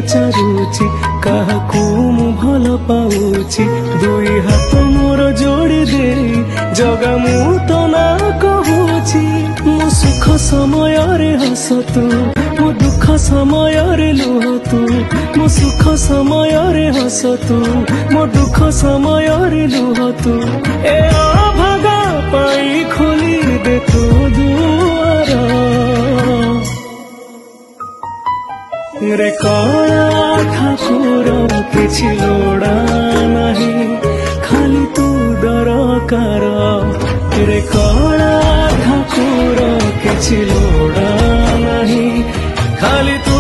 पचारुची काहाकू मु भल पाउची दुई हाथ मोर जोड़ी दे जगा मु तो ना कहूची मो सुख समय रे हस तू मो दुख समय रे लुह तू मो सुख समय रे हस तू मो दुख समय रे लुह तू ए अभागा पाई खोली दे तू दुआर रे कला ठाकुर किछि लोड़ा नहीं खाली तू दरकार रे कला ठाकुर किछि लोड़ा नहीं खाली तू